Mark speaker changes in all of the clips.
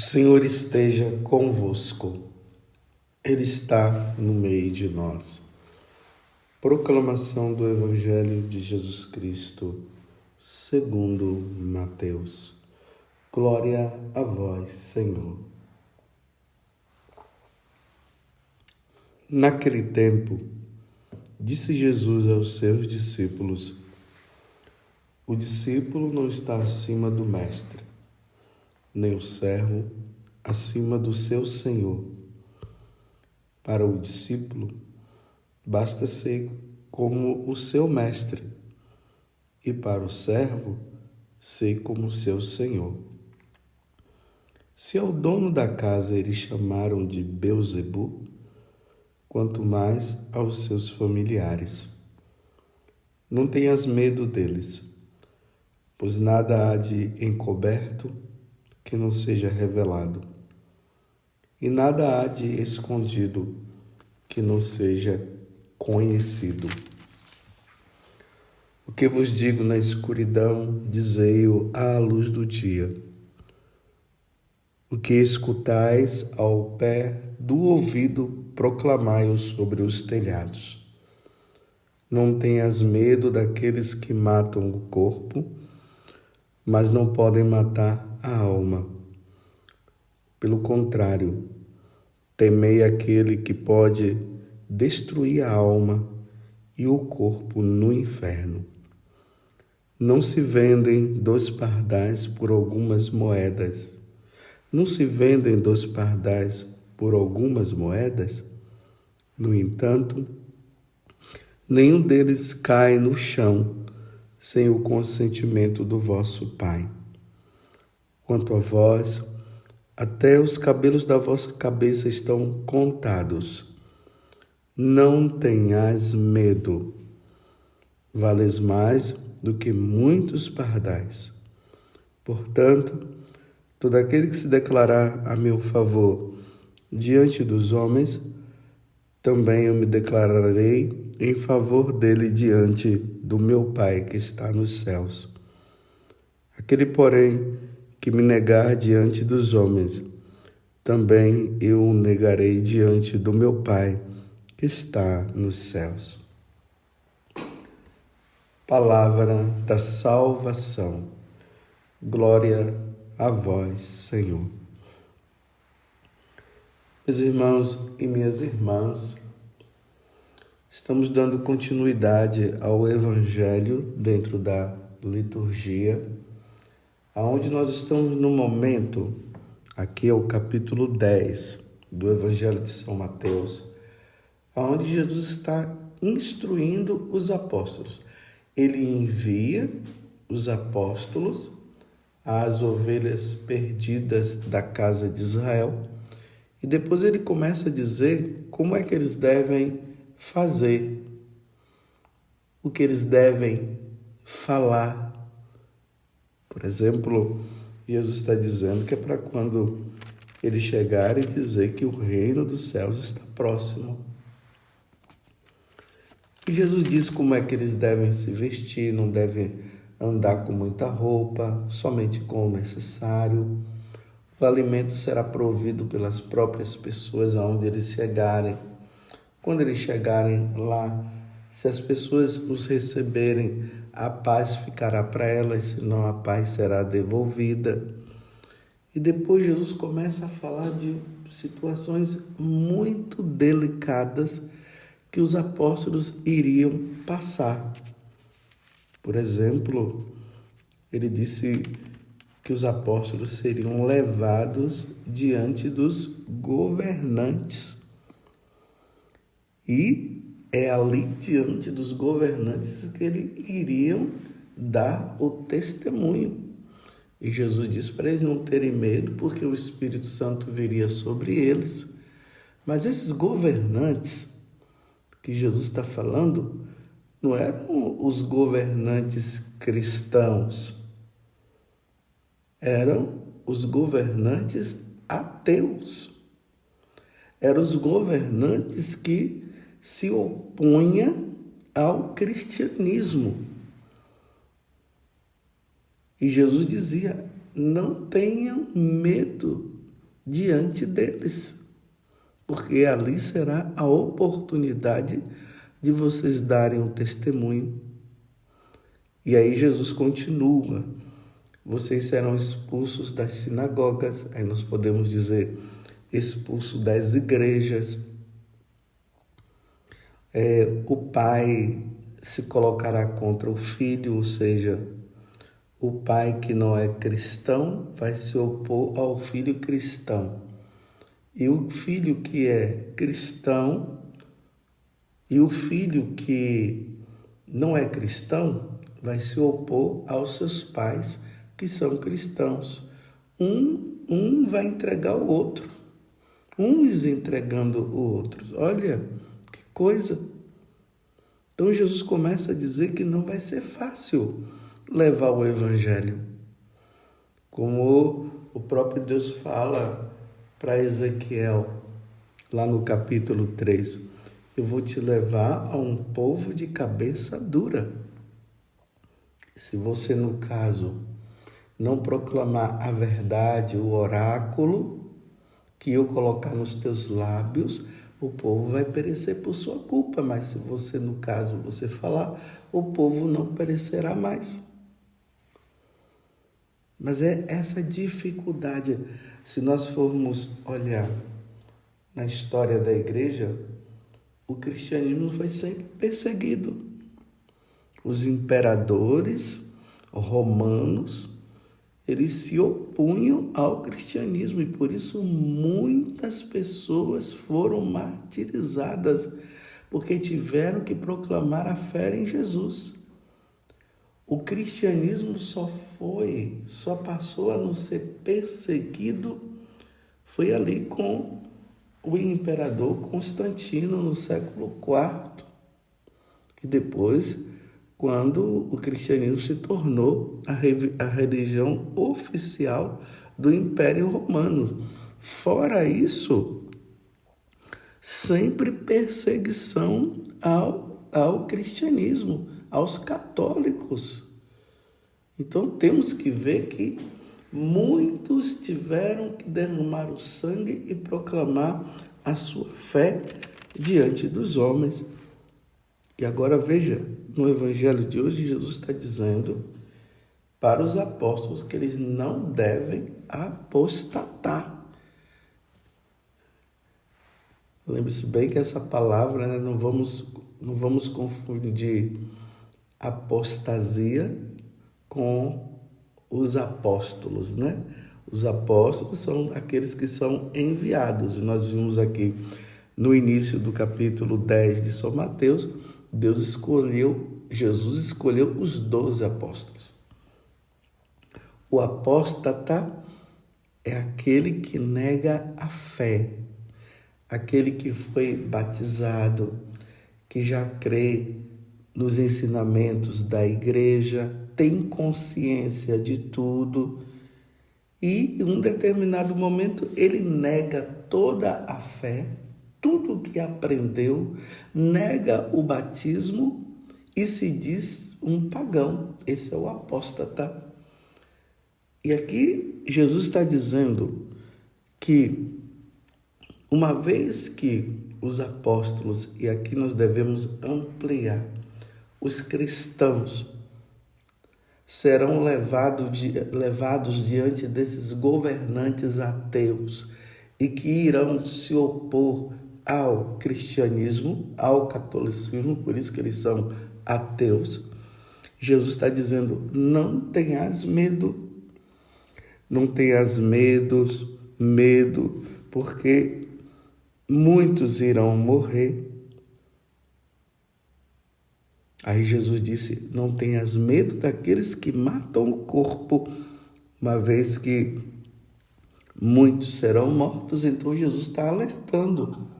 Speaker 1: Senhor esteja convosco, Ele está no meio de nós. Proclamação do Evangelho de Jesus Cristo, segundo Mateus. Glória a vós, Senhor. Naquele tempo, disse Jesus aos seus discípulos: o discípulo não está acima do mestre, nem o servo acima do seu senhor. Para o discípulo, basta ser como o seu mestre, e para o servo, ser como o seu senhor. Se ao dono da casa eles chamaram de Beelzebu, quanto mais aos seus familiares. Não tenhas medo deles, pois nada há de encoberto que não seja revelado, e nada há de escondido que não seja conhecido. O que vos digo na escuridão, dizei-o à luz do dia. O que escutais ao pé do ouvido, proclamai-o sobre os telhados. Não tenhas medo daqueles que matam o corpo, mas não podem matar a alma. Pelo contrário, temei aquele que pode destruir a alma e o corpo no inferno. Não se vendem 2 pardais por algumas moedas. Não se vendem 2 pardais por algumas moedas? No entanto, nenhum deles cai no chão sem o consentimento do vosso Pai. Quanto a vós, até os cabelos da vossa cabeça estão contados. Não tenhais medo. Vales mais do que muitos pardais. Portanto, todo aquele que se declarar a meu favor diante dos homens, também eu me declararei em favor dele diante do meu Pai que está nos céus. Aquele, porém, que me negar diante dos homens, também eu o negarei diante do meu Pai que está nos céus. Palavra da salvação. Glória a vós, Senhor. Meus irmãos e minhas irmãs, estamos dando continuidade ao Evangelho dentro da liturgia, aonde nós estamos no momento, aqui é o capítulo 10 do Evangelho de São Mateus, aonde Jesus está instruindo os apóstolos. Ele envia os apóstolos às ovelhas perdidas da casa de Israel e depois ele começa a dizer como é que eles devem fazer, o que eles devem falar. Por exemplo, Jesus está dizendo que é para quando eles chegarem dizer que o reino dos céus está próximo. E Jesus diz como é que eles devem se vestir, não devem andar com muita roupa, somente com o necessário. O alimento será provido pelas próprias pessoas aonde eles chegarem. Quando eles chegarem lá, se as pessoas os receberem, a paz ficará para elas, senão a paz será devolvida. E depois Jesus começa a falar de situações muito delicadas que os apóstolos iriam passar. Por exemplo, ele disse que os apóstolos seriam levados diante dos governantes. E é ali diante dos governantes que eles iriam dar o testemunho. E Jesus disse para eles não terem medo, porque o Espírito Santo viria sobre eles. Mas esses governantes que Jesus está falando não eram os governantes cristãos, eram os governantes ateus. Eram os governantes que se opunham ao cristianismo. E Jesus dizia, não tenham medo diante deles, porque ali será a oportunidade de vocês darem um testemunho. E aí Jesus continua: vocês serão expulsos das sinagogas, aí nós podemos dizer expulsos das igrejas. O pai se colocará contra o filho, ou seja, o pai que não é cristão vai se opor ao filho cristão. E o filho que é cristão e o filho que não é cristão vai se opor aos seus pais que são cristãos. Um vai entregar o outro, uns entregando o outro. Olha que coisa! Então Jesus começa a dizer que não vai ser fácil levar o evangelho. Como o próprio Deus fala para Ezequiel, lá no capítulo 3, eu vou te levar a um povo de cabeça dura. Se você, no caso, não proclamar a verdade, o oráculo que eu colocar nos teus lábios, o povo vai perecer por sua culpa. Mas se você, no caso, você falar, o povo não perecerá mais. Mas é essa dificuldade. Se nós formos olhar na história da igreja, o cristianismo foi sempre perseguido. Os imperadores romanos, eles se opunham ao cristianismo e por isso muitas pessoas foram martirizadas, porque tiveram que proclamar a fé em Jesus. O cristianismo só passou a não ser perseguido, foi ali com o imperador Constantino no século IV. E depois, quando o cristianismo se tornou a religião oficial do Império Romano. Fora isso, sempre perseguição ao cristianismo, aos católicos. Então temos que ver que muitos tiveram que derramar o sangue e proclamar a sua fé diante dos homens. E agora veja, no evangelho de hoje, Jesus está dizendo para os apóstolos que eles não devem apostatar. Lembre-se bem que essa palavra, né, não vamos confundir apostasia com os apóstolos, né? Os apóstolos são aqueles que são enviados. Nós vimos aqui no início do capítulo 10 de São Mateus, Jesus escolheu os 12 apóstolos. O apóstata é aquele que nega a fé, aquele que foi batizado, que já crê nos ensinamentos da igreja, tem consciência de tudo e em um determinado momento ele nega toda a fé, tudo o que aprendeu, nega o batismo e se diz um pagão. Esse é o apóstata. E aqui Jesus está dizendo que uma vez que os apóstolos, e aqui nós devemos ampliar, os cristãos serão levados diante desses governantes ateus e que irão se opor ao cristianismo, ao catolicismo, por isso que eles são ateus. Jesus está dizendo, não tenhas medo, não tenhas medo, porque muitos irão morrer. Aí Jesus disse, não tenhas medo daqueles que matam o corpo, uma vez que muitos serão mortos. Então Jesus está alertando.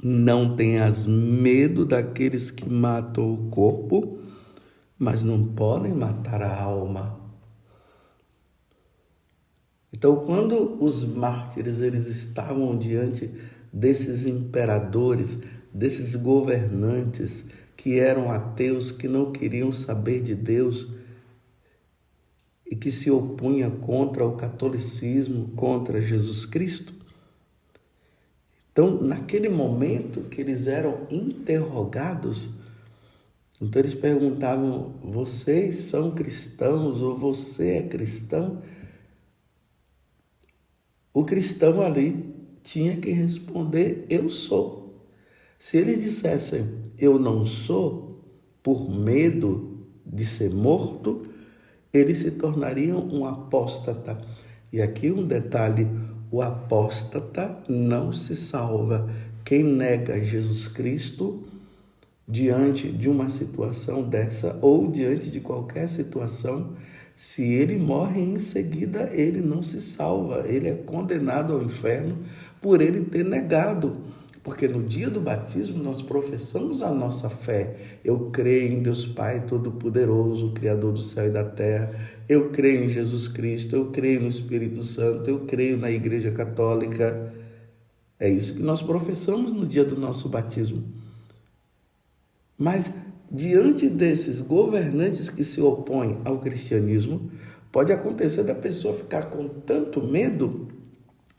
Speaker 1: Não tenhas medo daqueles que matam o corpo, mas não podem matar a alma. Então, quando os mártires eles estavam diante desses imperadores, desses governantes que eram ateus, que não queriam saber de Deus e que se opunha contra o catolicismo, contra Jesus Cristo. Então, naquele momento que eles eram interrogados, então eles perguntavam: vocês são cristãos ou você é cristão? O cristão ali tinha que responder: eu sou. Se eles dissessem: eu não sou, por medo de ser morto, eles se tornariam um apóstata. E aqui um detalhe: o apóstata não se salva. Quem nega Jesus Cristo diante de uma situação dessa ou diante de qualquer situação, se ele morre em seguida, ele não se salva, ele é condenado ao inferno por ele ter negado. Porque no dia do batismo nós professamos a nossa fé. Eu creio em Deus Pai Todo-Poderoso, Criador do céu e da terra. Eu creio em Jesus Cristo, eu creio no Espírito Santo, eu creio na Igreja Católica. É isso que nós professamos no dia do nosso batismo. Mas diante desses governantes que se opõem ao cristianismo, pode acontecer da pessoa ficar com tanto medo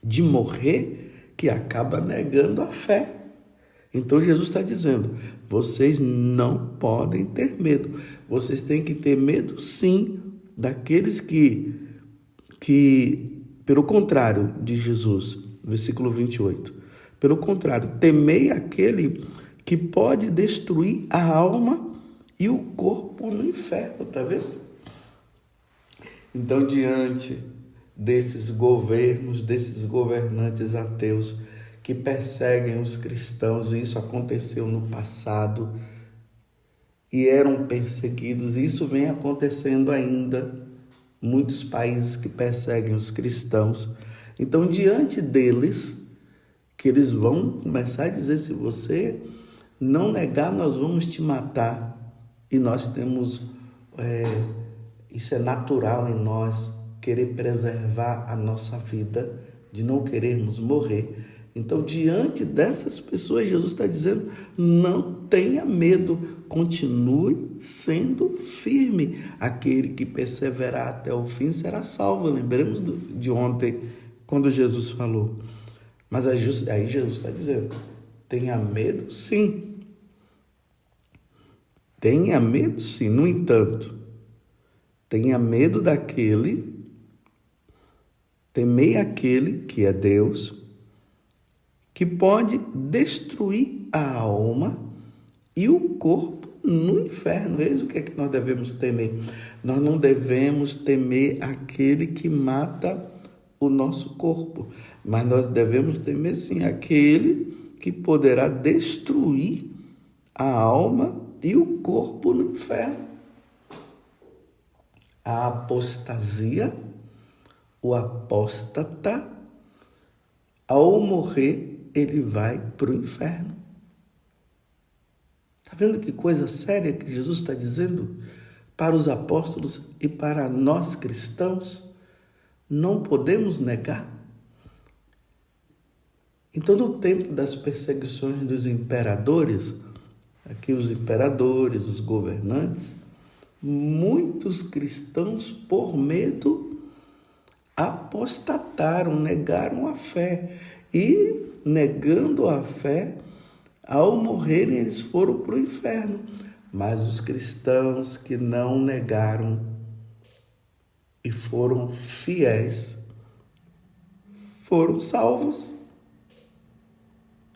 Speaker 1: de morrer que acaba negando a fé. Então Jesus está dizendo: vocês não podem ter medo. Vocês têm que ter medo, sim, daqueles que pelo contrário de Jesus, versículo 28, pelo contrário, temei aquele que pode destruir a alma e o corpo no inferno, tá vendo? Então, diante desses governos, desses governantes ateus que perseguem os cristãos, e isso aconteceu no passado, e eram perseguidos, e isso vem acontecendo ainda, muitos países que perseguem os cristãos. Então, diante deles, que eles vão começar a dizer: se você não negar, nós vamos te matar. E nós temos, isso é natural em nós, querer preservar a nossa vida, de não querermos morrer. Então, diante dessas pessoas, Jesus está dizendo: não tenha medo, continue sendo firme. Aquele que perseverar até o fim será salvo. Lembremos de ontem, quando Jesus falou. Mas aí Jesus está dizendo: tenha medo, sim. Tenha medo, sim. No entanto, tenha medo daquele, temei aquele que é Deus, que pode destruir a alma e o corpo no inferno. Eis o que é que nós devemos temer. Nós não devemos temer aquele que mata o nosso corpo, mas nós devemos temer, sim, aquele que poderá destruir a alma e o corpo no inferno. A apostasia, o apóstata, ao morrer, ele vai para o inferno. Está vendo que coisa séria que Jesus está dizendo para os apóstolos e para nós cristãos? Não podemos negar. Então, no tempo das perseguições dos imperadores, aqui os imperadores, os governantes, muitos cristãos, por medo, apostataram, negaram a fé. E, negando a fé, ao morrerem, eles foram para o inferno. Mas os cristãos que não negaram e foram fiéis, foram salvos.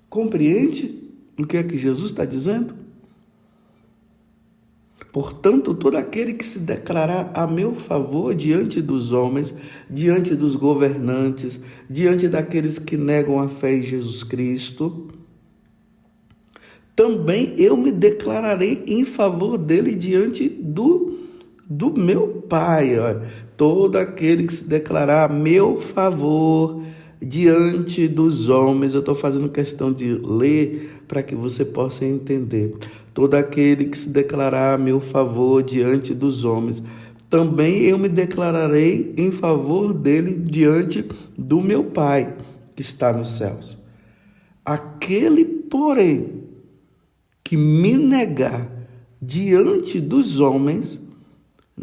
Speaker 1: Compreende o que é que Jesus está dizendo? Portanto, todo aquele que se declarar a meu favor diante dos homens, diante dos governantes, diante daqueles que negam a fé em Jesus Cristo, também eu me declararei em favor dele diante do meu Pai. Todo aquele que se declarar a meu favor diante dos homens, eu estou fazendo questão de ler para que você possa entender. Todo aquele que se declarar a meu favor diante dos homens, também eu me declararei em favor dele diante do meu Pai que está nos céus. Aquele, porém, que me negar diante dos homens,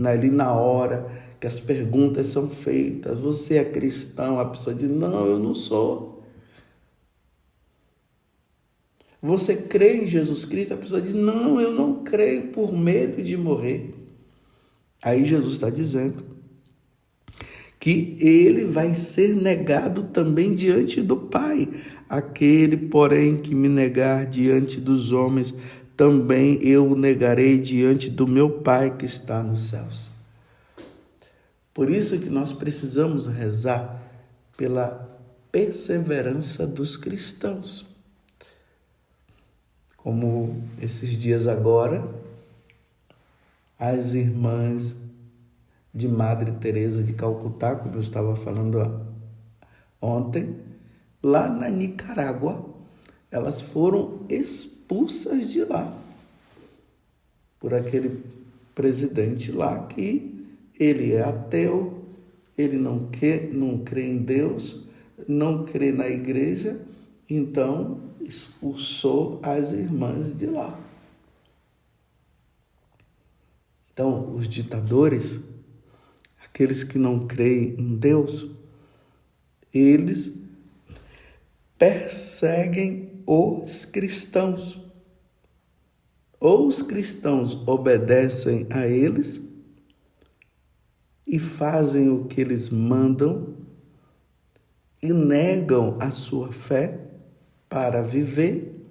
Speaker 1: ali na hora que as perguntas são feitas. Você é cristão? A pessoa diz, não, eu não sou. Você crê em Jesus Cristo? A pessoa diz, não, eu não creio, por medo de morrer. Aí Jesus está dizendo que ele vai ser negado também diante do Pai. Aquele, porém, que me negar diante dos homens, também eu o negarei diante do meu Pai que está nos céus. Por isso que nós precisamos rezar pela perseverança dos cristãos. Como esses dias agora, as irmãs de Madre Teresa de Calcutá, como eu estava falando ontem, lá na Nicarágua, elas foram expulsas de lá por aquele presidente lá que ele é ateu, ele não crê em Deus, não crê na igreja, então expulsou as irmãs de lá. Então, os ditadores, aqueles que não creem em Deus, eles perseguem os cristãos. Ou os cristãos obedecem a eles e fazem o que eles mandam e negam a sua fé para viver,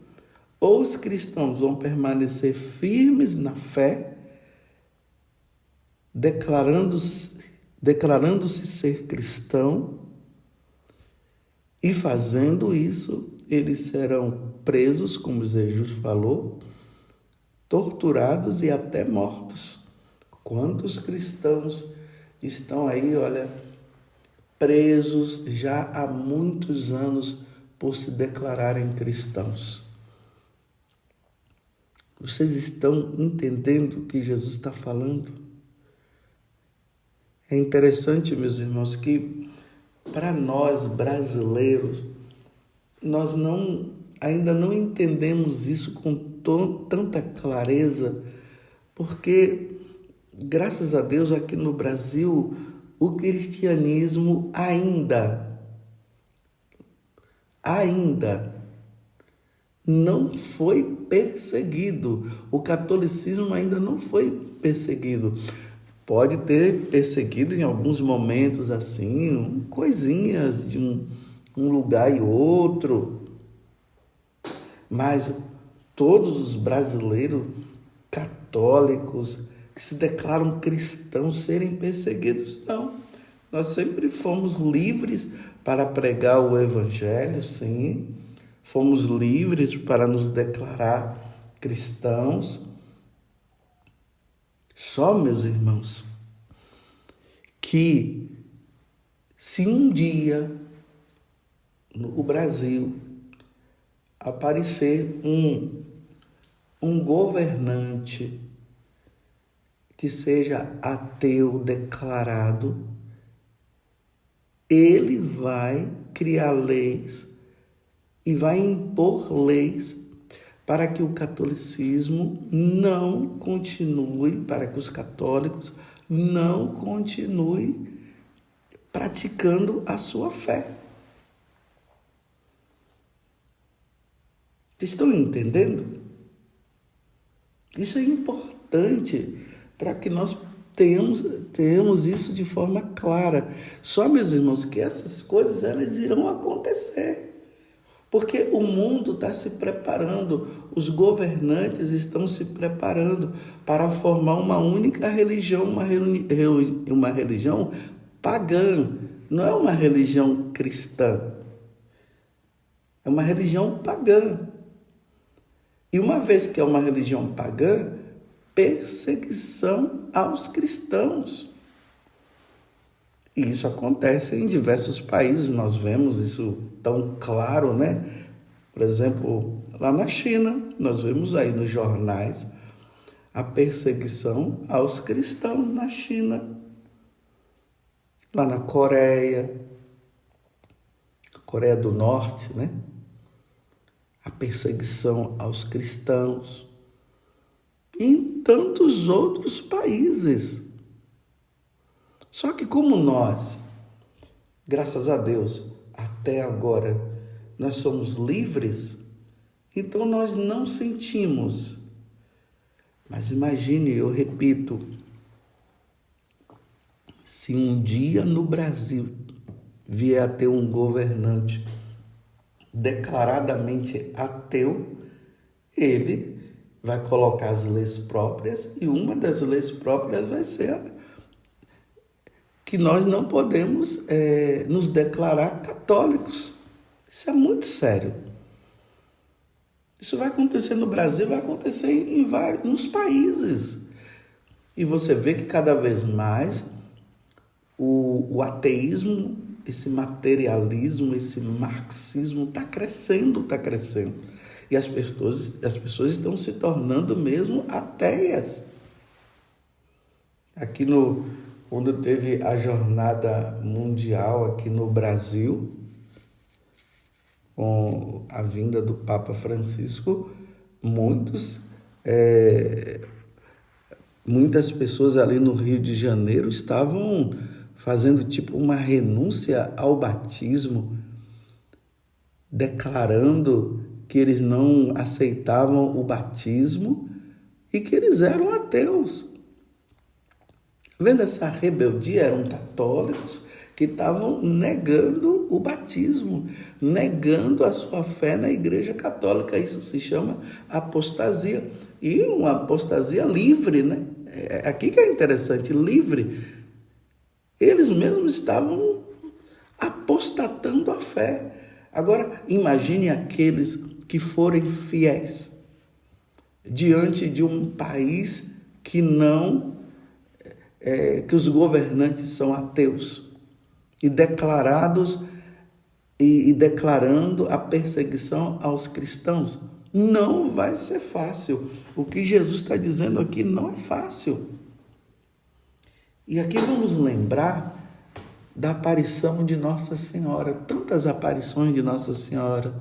Speaker 1: ou os cristãos vão permanecer firmes na fé, declarando-se ser cristão, e fazendo isso, eles serão presos, como Jesus falou, torturados e até mortos. Quantos cristãos estão aí, olha, presos já há muitos anos por se declararem cristãos? Vocês estão entendendo o que Jesus está falando? É interessante, meus irmãos, que para nós brasileiros, nós ainda não entendemos isso com tanta clareza, porque, graças a Deus, aqui no Brasil, o cristianismo ainda não foi perseguido. O catolicismo ainda não foi perseguido. Pode ter perseguido em alguns momentos assim, coisinhas de um lugar e outro, mas todos os brasileiros católicos que se declaram cristãos serem perseguidos, não. Nós sempre fomos livres para pregar o evangelho, sim. Fomos livres para nos declarar cristãos. Só, meus irmãos, que se um dia no Brasil aparecer um governante que seja ateu declarado, ele vai criar leis e vai impor leis para que o catolicismo não continue, para que os católicos não continuem praticando a sua fé. Estão entendendo? Isso é importante para que nós tenhamos isso de forma clara. Só, meus irmãos, que essas coisas elas irão acontecer. Porque o mundo está se preparando, os governantes estão se preparando para formar uma única religião, uma religião pagã, não é uma religião cristã, é uma religião pagã. E uma vez que é uma religião pagã, perseguição aos cristãos. E isso acontece em diversos países, nós vemos isso tão claro, né? Por exemplo, lá na China, nós vemos aí nos jornais a perseguição aos cristãos na China. Lá na Coreia do Norte, né? A perseguição aos cristãos. E em tantos outros países. Só que como nós, graças a Deus, até agora, nós somos livres, então nós não sentimos. Mas imagine, eu repito, se um dia no Brasil vier a ter um governante declaradamente ateu, ele vai colocar as leis próprias e uma das leis próprias vai ser que nós não podemos nos declarar católicos. Isso é muito sério. Isso vai acontecer no Brasil, vai acontecer em vários países. E você vê que cada vez mais o ateísmo, esse materialismo, esse marxismo está crescendo, está crescendo. E as pessoas estão se tornando mesmo ateias. Aqui quando teve a jornada mundial aqui no Brasil, com a vinda do Papa Francisco, muitas pessoas ali no Rio de Janeiro estavam fazendo tipo uma renúncia ao batismo, declarando que eles não aceitavam o batismo e que eles eram ateus. Vendo essa rebeldia, eram católicos que estavam negando o batismo, negando a sua fé na Igreja Católica. Isso se chama apostasia. E uma apostasia livre, né? Aqui que é interessante, livre. Eles mesmos estavam apostatando a fé. Agora, imagine aqueles que forem fiéis diante de um país que que os governantes são ateus e declarando a perseguição aos cristãos. Não vai ser fácil. O que Jesus está dizendo aqui não é fácil. E aqui vamos lembrar da aparição de Nossa Senhora, tantas aparições de Nossa Senhora.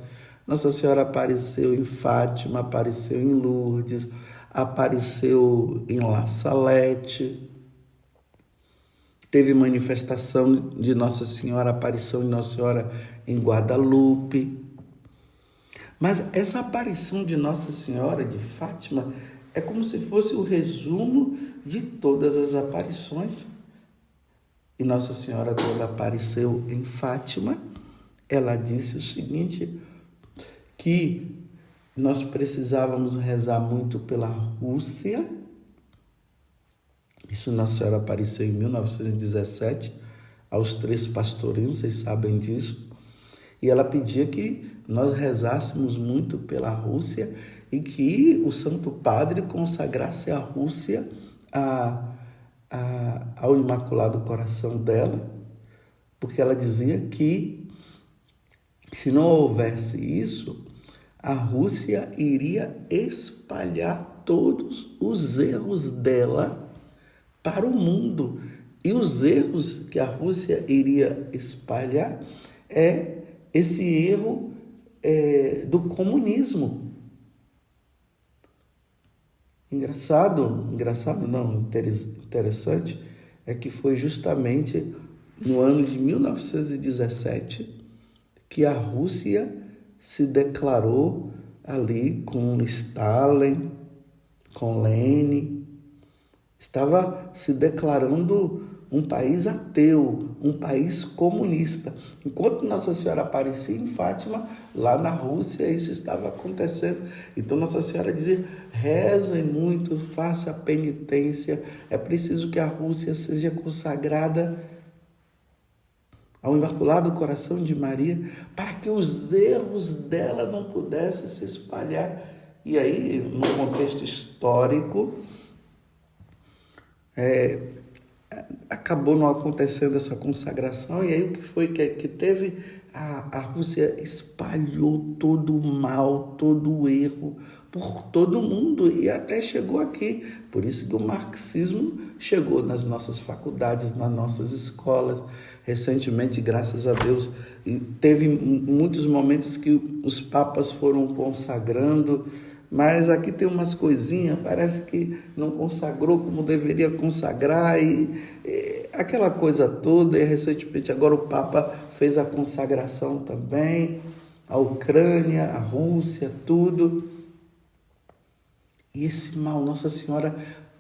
Speaker 1: Nossa Senhora apareceu em Fátima, apareceu em Lourdes, apareceu em La Salete. Teve manifestação de Nossa Senhora, aparição de Nossa Senhora em Guadalupe. Mas essa aparição de Nossa Senhora de Fátima é como se fosse o resumo de todas as aparições. E Nossa Senhora, quando apareceu em Fátima, ela disse o seguinte, que nós precisávamos rezar muito pela Rússia. Isso Nossa Senhora apareceu em 1917, aos 3 pastorinhos, vocês sabem disso. E ela pedia que nós rezássemos muito pela Rússia e que o Santo Padre consagrasse a Rússia ao Imaculado Coração dela, porque ela dizia que se não houvesse isso, a Rússia iria espalhar todos os erros dela para o mundo. E os erros que a Rússia iria espalhar é esse erro do comunismo. Interessante é que foi justamente no ano de 1917 que a Rússia se declarou ali com Stalin, com Lenin, estava se declarando um país ateu, um país comunista. Enquanto Nossa Senhora aparecia em Fátima, lá na Rússia, isso estava acontecendo. Então Nossa Senhora dizia, rezem muito, faça a penitência, é preciso que a Rússia seja consagrada ao Imaculado Coração de Maria, para que os erros dela não pudessem se espalhar. E aí, no contexto histórico, acabou não acontecendo essa consagração, e aí o que foi que teve? A Rússia espalhou todo o mal, todo o erro por todo o mundo e até chegou aqui. Por isso que o marxismo chegou nas nossas faculdades, nas nossas escolas. Recentemente, graças a Deus, teve muitos momentos que os papas foram consagrando mas aqui tem umas coisinhas, parece que não consagrou como deveria consagrar, e aquela coisa toda. E recentemente agora o Papa fez a consagração também, a Ucrânia, a Rússia, tudo. E esse mal, Nossa Senhora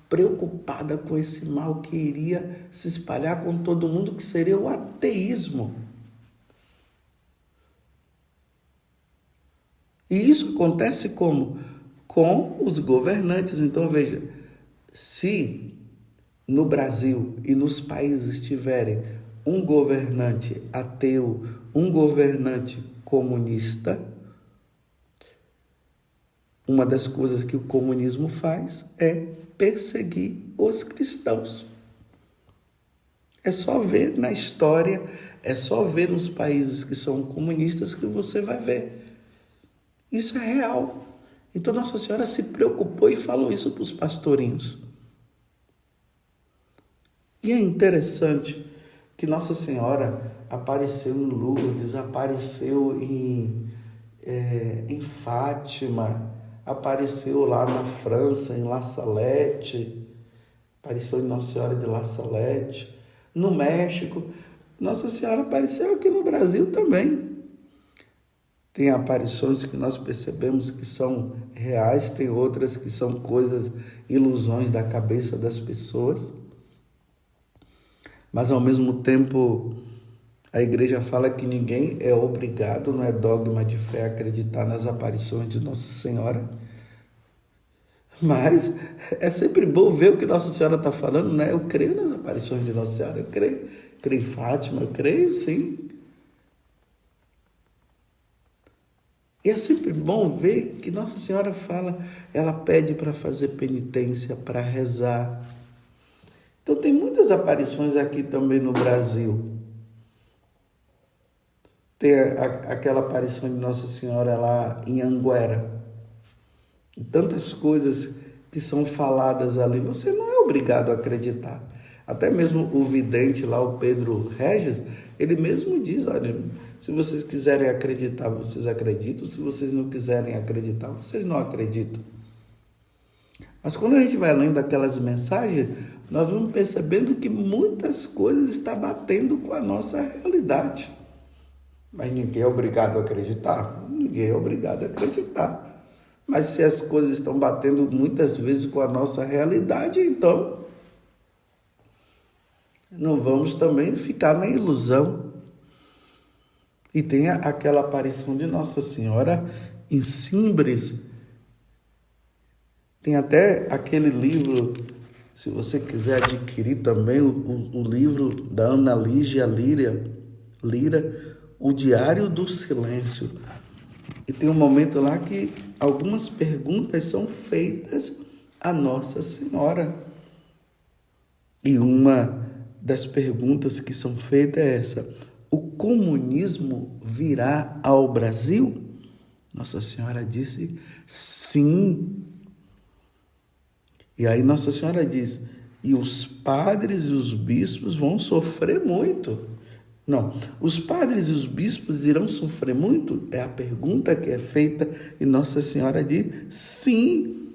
Speaker 1: preocupada com esse mal que iria se espalhar com todo mundo, que seria o ateísmo. E isso acontece como? Com os governantes. Então veja, se no Brasil e nos países tiverem um governante ateu, um governante comunista, uma das coisas que o comunismo faz é perseguir os cristãos. É só ver na história, é só ver nos países que são comunistas que você vai ver. Isso é real. Então Nossa Senhora se preocupou e falou isso para os pastorinhos. E é interessante que Nossa Senhora apareceu em Lourdes, apareceu em Fátima, apareceu lá na França, em La Salette, apareceu em Nossa Senhora de La Salette, no México. Nossa Senhora apareceu aqui no Brasil também. Tem aparições que nós percebemos que são reais, tem outras que são coisas, ilusões da cabeça das pessoas. Mas, ao mesmo tempo, a igreja fala que ninguém é obrigado, não é dogma de fé, acreditar nas aparições de Nossa Senhora. Mas é sempre bom ver o que Nossa Senhora está falando, né? Eu creio nas aparições de Nossa Senhora, eu creio em Fátima, eu creio sim. E é sempre bom ver que Nossa Senhora fala, ela pede para fazer penitência, para rezar. Então tem muitas aparições aqui também no Brasil. Tem aquela aparição de Nossa Senhora lá em Anguera. E tantas coisas que são faladas ali, você não é obrigado a acreditar. Até mesmo o vidente lá, o Pedro Regis, ele mesmo diz, olha, se vocês quiserem acreditar, vocês acreditam. Se vocês não quiserem acreditar, vocês não acreditam. Mas quando a gente vai lendo aquelas mensagens, nós vamos percebendo que muitas coisas estão batendo com a nossa realidade. Mas ninguém é obrigado a acreditar. Ninguém é obrigado a acreditar. Mas se as coisas estão batendo muitas vezes com a nossa realidade, então não vamos também ficar na ilusão. E tem aquela aparição de Nossa Senhora em Simbres. Tem até aquele livro, se você quiser adquirir também, o livro da Ana Lígia Lira, O Diário do Silêncio. E tem um momento lá que algumas perguntas são feitas a Nossa Senhora. E uma das perguntas que são feitas é essa: o comunismo virá ao Brasil? Nossa Senhora disse sim. E aí Nossa Senhora diz, e os padres e os bispos vão sofrer muito. Não, os padres e os bispos irão sofrer muito? É a pergunta que é feita e Nossa Senhora diz sim.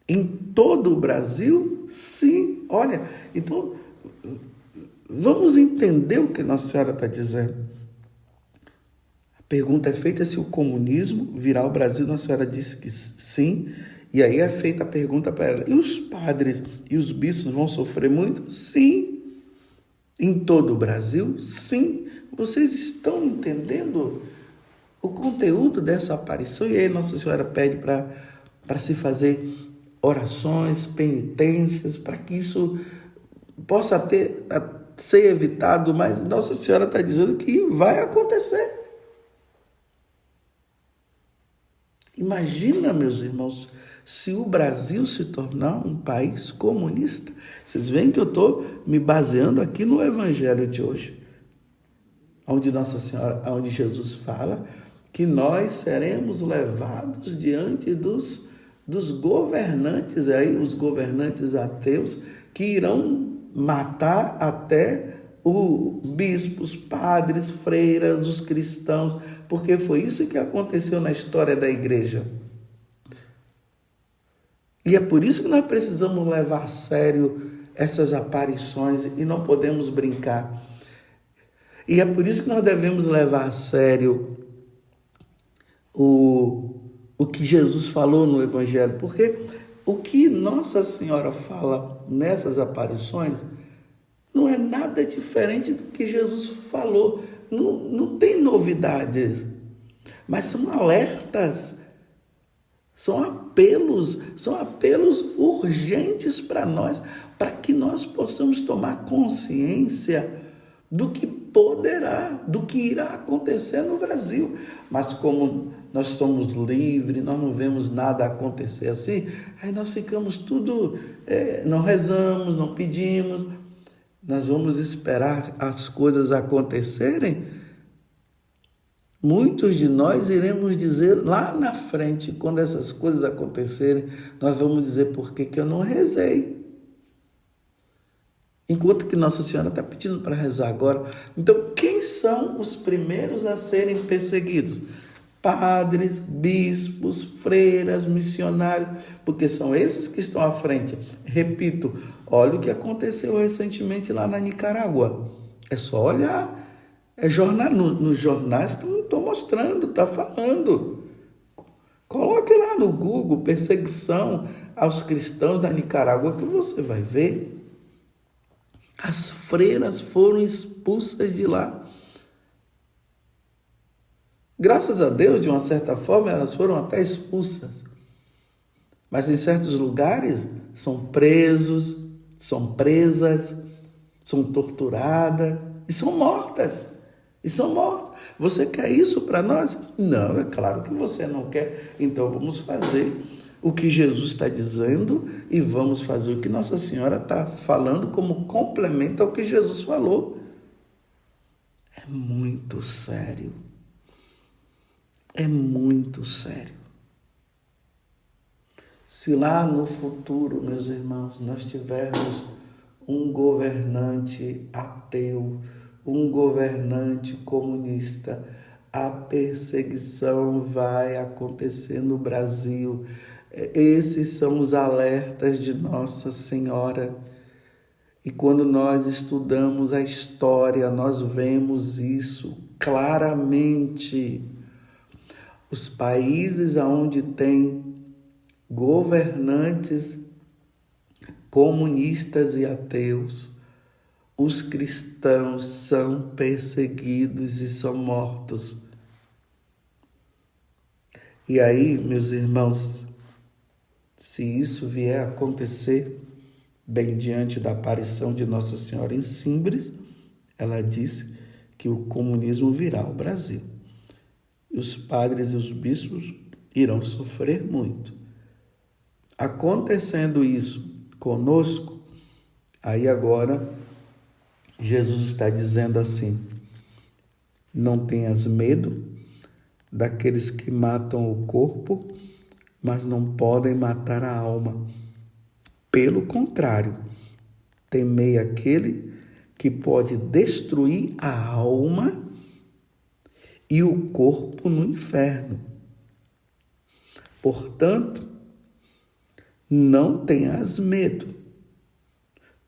Speaker 1: Em todo o Brasil, sim. Olha, então vamos entender o que Nossa Senhora está dizendo. A pergunta é feita se o comunismo virá ao Brasil. Nossa Senhora disse que sim. E aí é feita a pergunta para ela, e os padres e os bispos vão sofrer muito? Sim. Em todo o Brasil? Sim. Vocês estão entendendo o conteúdo dessa aparição? E aí Nossa Senhora pede para se fazer orações, penitências, para que isso possa ser evitado, mas Nossa Senhora está dizendo que vai acontecer. Imagina, meus irmãos, se o Brasil se tornar um país comunista. Vocês veem que eu estou me baseando aqui no Evangelho de hoje, onde Nossa Senhora, onde Jesus fala que nós seremos levados diante dos governantes, aí os governantes ateus, que irão matar até os bispos, padres, freiras, os cristãos, porque foi isso que aconteceu na história da igreja. E é por isso que nós precisamos levar a sério essas aparições e não podemos brincar. E é por isso que nós devemos levar a sério o que Jesus falou no Evangelho, porque o que Nossa Senhora fala nessas aparições não é nada diferente do que Jesus falou. Não tem novidades, mas são alertas, são apelos urgentes para nós, para que nós possamos tomar consciência do que do que irá acontecer no Brasil. Mas como nós somos livres, nós não vemos nada acontecer assim, aí nós ficamos não rezamos, não pedimos, nós vamos esperar as coisas acontecerem. Muitos de nós iremos dizer lá na frente, quando essas coisas acontecerem, nós vamos dizer por que eu não rezei. Enquanto que Nossa Senhora está pedindo para rezar agora. Então, quem são os primeiros a serem perseguidos? Padres, bispos, freiras, missionários, porque são esses que estão à frente. Repito, olha o que aconteceu recentemente lá na Nicarágua. É só olhar. Nos jornais estão mostrando, está falando. Coloque lá no Google perseguição aos cristãos da Nicarágua que você vai ver. As freiras foram expulsas de lá. Graças a Deus, de uma certa forma, elas foram até expulsas. Mas em certos lugares são presos, são presas, são torturadas e são mortas. Você quer isso para nós? Não, é claro que você não quer. Então vamos fazer o que Jesus está dizendo e vamos fazer o que Nossa Senhora está falando como complemento ao que Jesus falou. É muito sério. É muito sério. Se lá no futuro, meus irmãos, nós tivermos um governante ateu, um governante comunista, a perseguição vai acontecer no Brasil. Esses são os alertas de Nossa Senhora. E quando nós estudamos a história, nós vemos isso claramente. Os países onde tem governantes comunistas e ateus, os cristãos são perseguidos e são mortos. E aí, meus irmãos, se isso vier a acontecer, bem diante da aparição de Nossa Senhora em Simbres, ela disse que o comunismo virá ao Brasil. E os padres e os bispos irão sofrer muito. Acontecendo isso conosco, aí agora Jesus está dizendo assim: não tenhas medo daqueles que matam o corpo, mas não podem matar a alma. Pelo contrário, temei aquele que pode destruir a alma e o corpo no inferno. Portanto, não tenhas medo.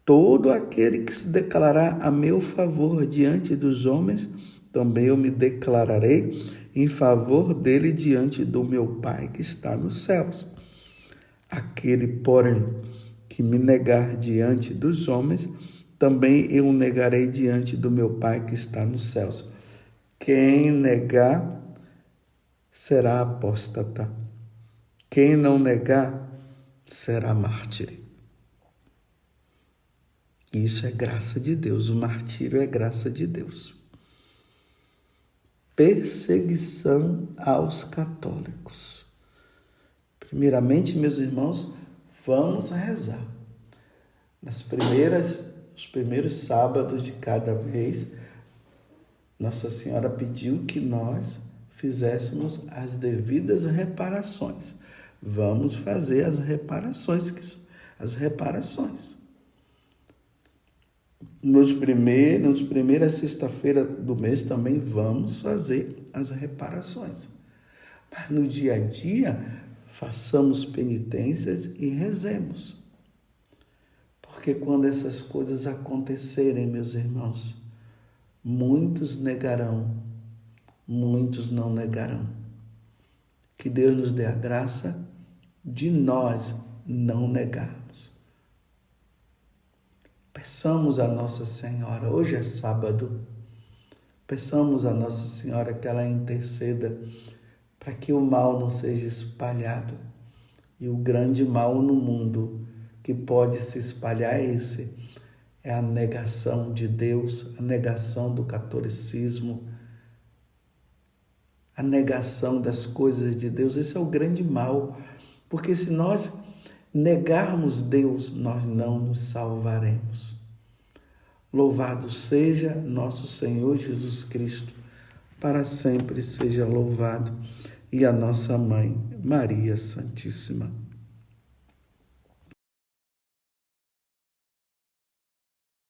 Speaker 1: Todo aquele que se declarar a meu favor diante dos homens, também eu me declararei em favor dele diante do meu Pai que está nos céus. Aquele, porém, que me negar diante dos homens, também eu o negarei diante do meu Pai que está nos céus. Quem negar será apóstata. Quem não negar será mártir. Isso é graça de Deus. O martírio é graça de Deus. Perseguição aos católicos. Primeiramente, meus irmãos, vamos rezar. Os primeiros sábados de cada mês, Nossa Senhora pediu que nós fizéssemos as devidas reparações. Vamos fazer as reparações. Nos primeiras sexta-feira do mês também vamos fazer as reparações. Mas no dia a dia, façamos penitências e rezemos. Porque quando essas coisas acontecerem, meus irmãos, muitos negarão, muitos não negarão. Que Deus nos dê a graça de nós não negarmos. Peçamos a Nossa Senhora, hoje é sábado, peçamos a Nossa Senhora que ela interceda para que o mal não seja espalhado. E o grande mal no mundo que pode se espalhar é a negação de Deus, a negação do catolicismo, a negação das coisas de Deus. Esse é o grande mal, porque se nós negarmos Deus, nós não nos salvaremos. Louvado seja nosso Senhor Jesus Cristo, para sempre seja louvado, e a nossa Mãe, Maria Santíssima.